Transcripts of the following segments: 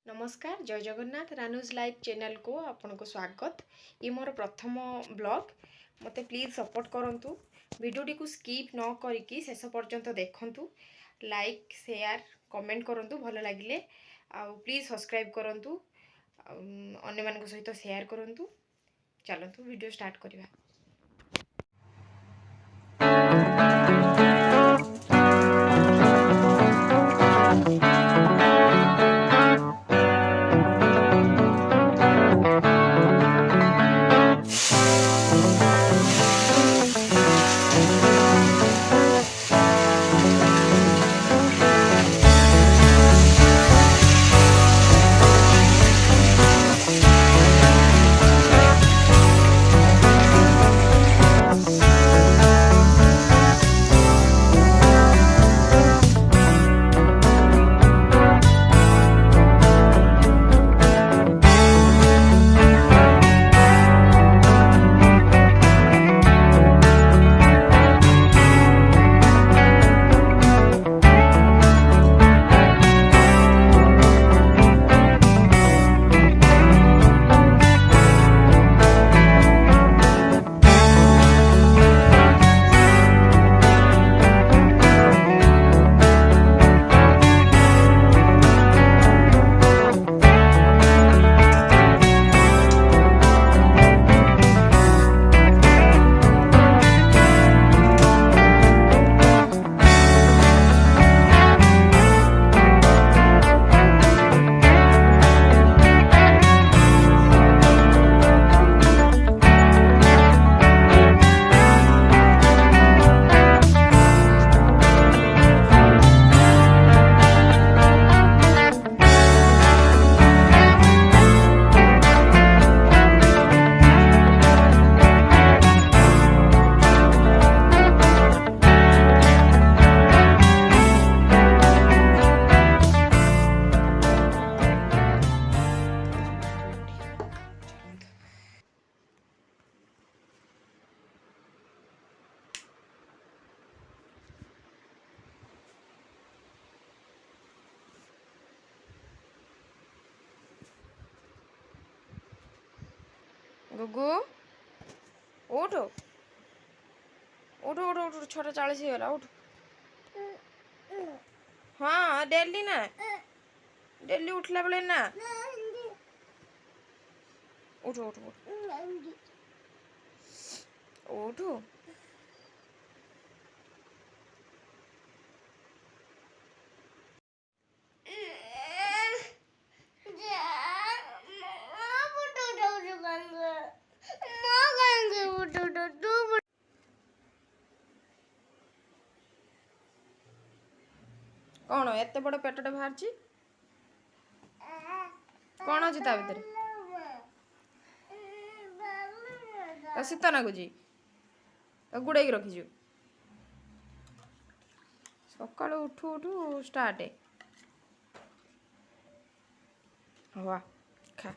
नमस्कार जय Jagannath रानूज live channel को आपन को स्वागत। ये मोर प्रथम ब्लॉग मते प्लीज सपोर्ट करंतु। वीडियोटी को स्किप न करिकी शेष पर्यंत देखंतु। लाइक शेयर कमेंट करंतु भल लागिले आ प्लीज सब्सक्राइब करंतु। अन्य मान सहित शेयर करंतु। चलंतु वीडियो स्टार्ट करिवा। गुगु उठ उठ उठ उठ 6:40 गला उठ। हाँ डेली ना डेली उठला बेले ना उठ उठ उठ उठ। कौन एत बड़ पेटटे बाहर कौन अच्छी ता भर शीत नागुच गुड़े रखीजु सका उठू उठू स्टार्ट हवा खा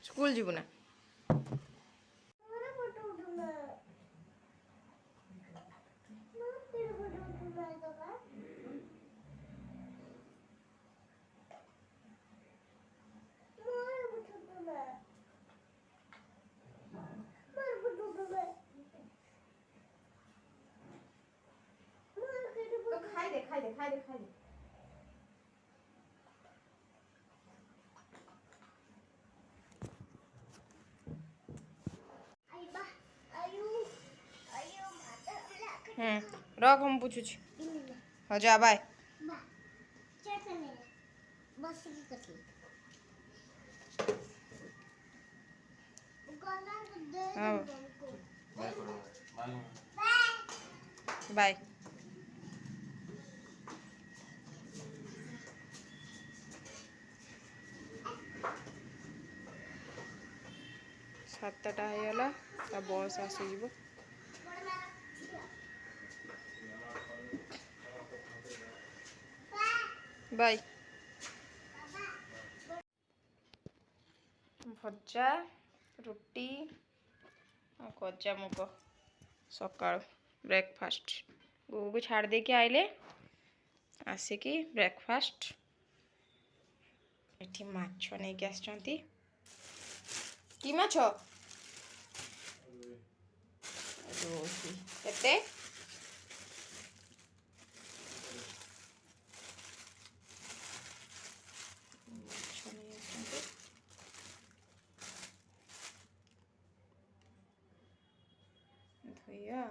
स्कूल जीवु ना खाई दे खाई दे खाई दे खाई दे। रख हम पूछू हो जा बाय बाय 7टा होगा बस आसीज बाय भजा रुटी गजा मुग सकाळ ब्रेकफास्ट गो को छाड़ दे के आइले आसिकी ब्रेकफास्ट एठी माछ नहीं के आछंती की माछ रोही केते माछ नहीं आछंती धोया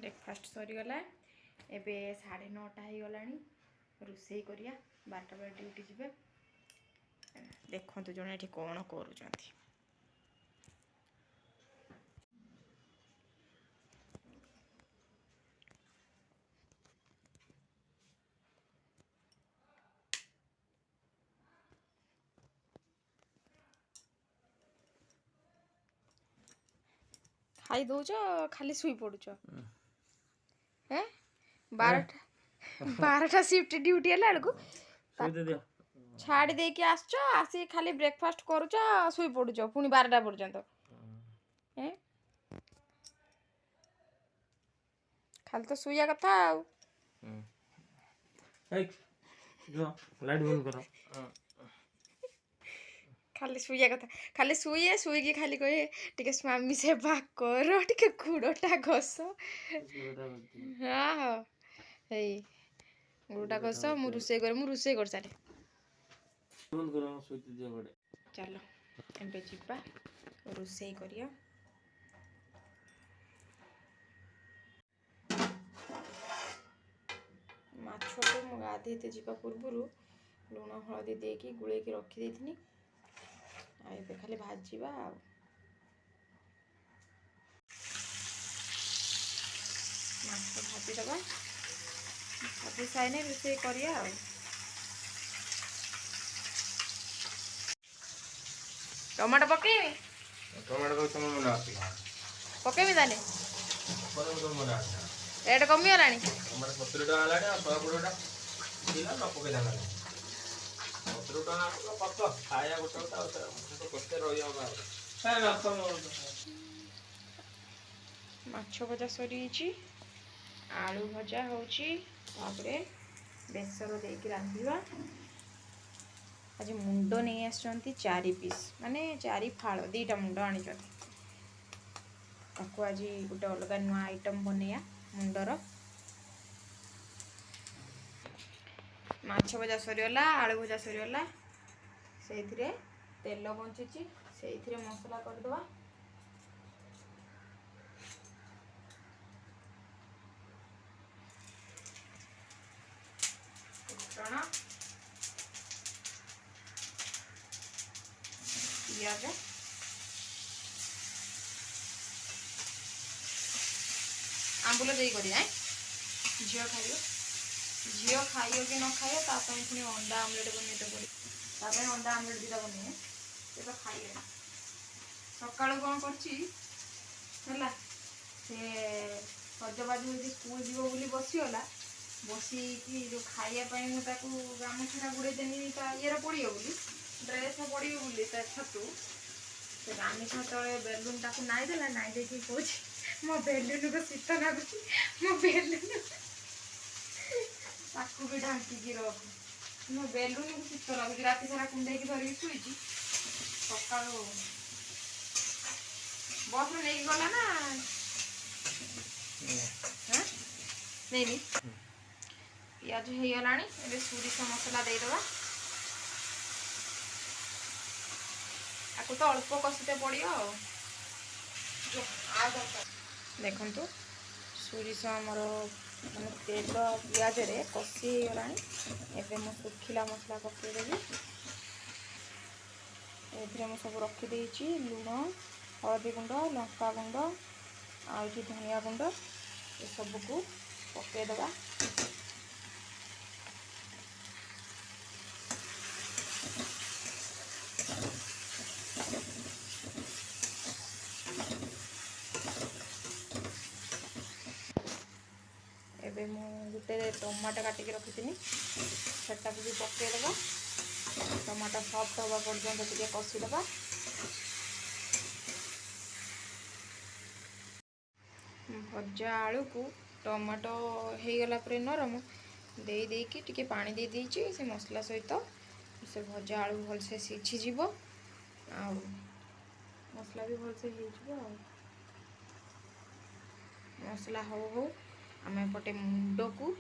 ब्रेकफास्ट सरीगला एबे 9:30 हो गला रोसई करिया 12टा बेले ड्यूटी जीवे देखो जड़े ये कौन कर खाई दौच खाली शुई पड़ुच हैं 12टा शिफ्ट ड्यूटी है छाड़ी दे कि आसी खाली ब्रेकफास्ट करुच शुई पड़ुच पुणी 12टा पर्यंत खाली तो शुआ कथा खाली शुआ कथा खाली शुए शुईकी खाली कहे टिके स्वामी सेवा कर टिके गुड़टा घस हाँ हाँ गुड़टा घस मु रोसे कर सारे चलो एबे जिबा रोसे करिया माछ को मु गाधेते जीवा पूर्व लुण हलदी देकी गुलेकी रखी देथिनी आइबे खाली भाजीबा माछ भाजी दबा भाजी साइने रोसे करिया टमाटो पकेबी टमाटो को मन आसी पकेबी ताने रेट कमी गलानी टमाटो 70 टका लाडे 100 टा दिला न पके दाना 70 टका पक्का खाया गोटा तो कते रही होगा है माछ भजा सरी आलू भजा होची तापरे बेसर देकी रांधिबा आज मुंड नहीं आसचंती 4 पीस माने 4 फाड़ 2टा मुंड आनी ताको आज गोटे अलग नुआ आइटम बनैया मुंडर माछ भजा सरीगला आलू भजा सरीगला से तेल बंची से मसला करदे पियाज आंबुल दे झील खाइयो कि न खाइयो तापाई पुणी अंडा आमलेट बनईते पड़े अंडा आमलेट दुटा बन से तो खाइले सका कौन कर सजबाज हो स्कूल जीव बोली बसीगला बसिकी जो खाइापी मुझे गामुछा गुड़े देनी ये पड़ो बोली ड्रेस पड़ो बोली छतु से गामुछा तले बेलुन टाक नाईदेला नाई देखी कौच मो बेलुन को शीत लगुच मो बेलुन ताकू भी ढांकी रख मो बेलुन को शीत लगुच राति सारा कुंडे धरिकी शुई सका बस नहीं गला ना नहीं पियाज हो गला सोरिष मसला देदेबा आपको तो अल्प कषिते पड़ो देखु सोरिष आमर मैं तेल पियाज रे कषि गला एवं मु सुखिला मसला पकईदेवी ए सब रखीदे लुण हलदी गुंड लंका गुंड आ धनिया गुंड ये सबको पकईदबा ଏବେ ମୁଁ ଗୋଟେ ଟମାଟୋ କାଟିକି ରଖିଥିଲି ସେଟାକୁ ବି ପକାଇଦେବା। ଟମାଟୋ ସଫ୍ଟ ହେବା ପର୍ଯ୍ୟନ୍ତ ଟିକେ କଷିଦେବା। ଭଜା ଆଳୁକୁ ଟମାଟୋ ହେଇଗଲା ପରେ ନରମ ଦେଇକି ଟିକେ ପାଣି ଦେଇଛି ସେ ମସଲା ସହିତ। ସେ ଭଜା ଆଳୁ ଭଲସେ ସିଝିଯିବ ଆଉ ମସଲା ବି ଭଲସେ ହେଇଯିବ। ଆଉ ମସଲା ହଉ ଆମେ ଏପଟେ ମୁଣ୍ଡକୁ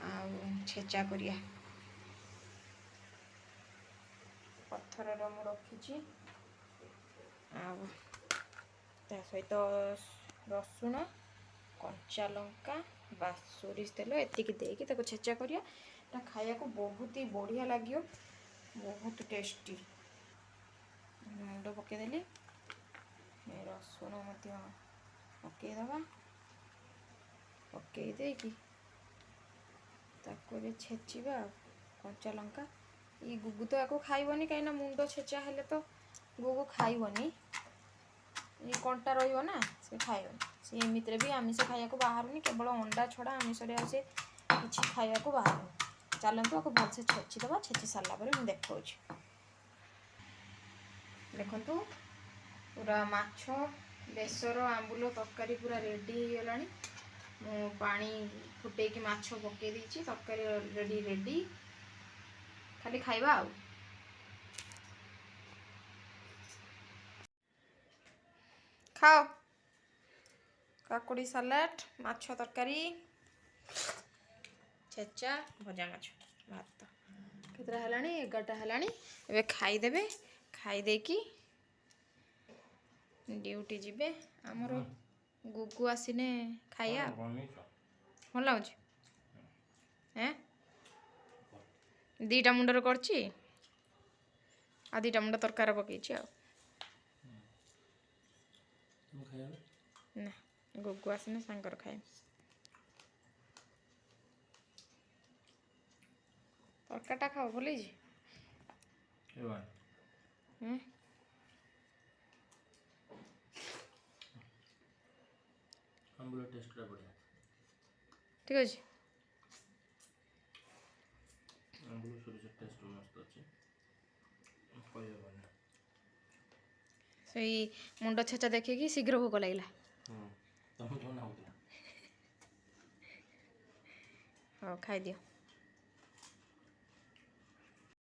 ଆଉ ଛେଚା କରିବା। ପଥରର ମୁଁ ରଖିଛି ଆଉ ତା ସହିତ ରସୁଣ କଞ୍ଚା ଲଙ୍କା ସୋରିଷ ତେଲ ଏତିକି ଦେଇକି ତାକୁ ଛେଚା କରିବା। ଏଟା ଖାଇବାକୁ ବହୁତ ହି ବଢ଼ିଆ ଲାଗିବ, ବହୁତ ଟେଷ୍ଟି। ମୁଣ୍ଡ ପକାଇଦେଲି, ରସୁଣ ମଧ୍ୟ ପକାଇଦେବା। ପକାଇ ଦେଇକି ତାକୁ ଏବେ ଛେଚିବା। ଆଉ କଞ୍ଚା ଲଙ୍କା, ଇ ଗୁଗୁ ତ ଆକୁ ଖାଇବନି କାହିଁକିନା ମୁଣ୍ଡ ଛେଚା ହେଲେ ତ ଗୁଗୁ ଖାଇବନି, ଇ କଣ୍ଟା ରହିବ ନା, ସେ ଖାଇବନି। ସେ ଏମିତିରେ ବି ଆମିଷ ଖାଇବାକୁ ବାହାରୁନି, କେବଳ ଅଣ୍ଡା ଛଡ଼ା ଆମିଷରେ ଆଉ ସେ କିଛି ଖାଇବାକୁ ବାହାରୁନି। ଚାଲନ୍ତୁ ଆକୁ ଭଲସେ ଛେଚିଦେବା। ଛେଚି ସାରିଲା ପରେ ମୁଁ ଦେଖାଉଛି। ଦେଖନ୍ତୁ ପୁରା ମାଛ ବେସର ଆମ୍ବୁଲ ତରକାରୀ ପୁରା ରେଡ଼ି ହେଇଗଲାଣି। ମୁଁ ପାଣି ଫୁଟେଇକି ମାଛ ପକାଇ ଦେଇଛି, ତରକାରୀ ଅଲରେଡ଼ି ରେଡ଼ି, ଖାଲି ଖାଇବା ଆଉ। ଖାଅ। କାକୁଡ଼ି ସାଲାଡ଼, ମାଛ ତରକାରୀ, ଛେଚା, ଭଜା ମାଛ, ଭାତ। କେତେଟା ହେଲାଣି? 11ଟା ହେଲାଣି। ଏବେ ଖାଇଦେବେ। ଖାଇ ଦେଇକି ଡ୍ୟୁଟି ଯିବେ। ଆମର ଗୁଗୁ ଆସିନେ ଖାଇବା। ଭଲ ଲାଗୁଛି? ଦୁଇଟା ମୁଣ୍ଡରେ କରିଛି ଆଉ 2ଟା ମୁଣ୍ଡ ତରକାରୀ ପକେଇଛି ଆଉ। ନା, ଗୁଗୁ ଆସିନେ ସାଙ୍ଗର ଖାଇବି। ତରକାରୀଟା ଖାଅ, ଭଲ ହେଇଛି। ଠିକ୍ ଅଛି। ସେଇ ମୁଣ୍ଡ ଛେଚା ଦେଖିକି ଶୀଘ୍ର ଭୋକ ଲାଗିଲା। ହଉ ଖାଇଦିଅ।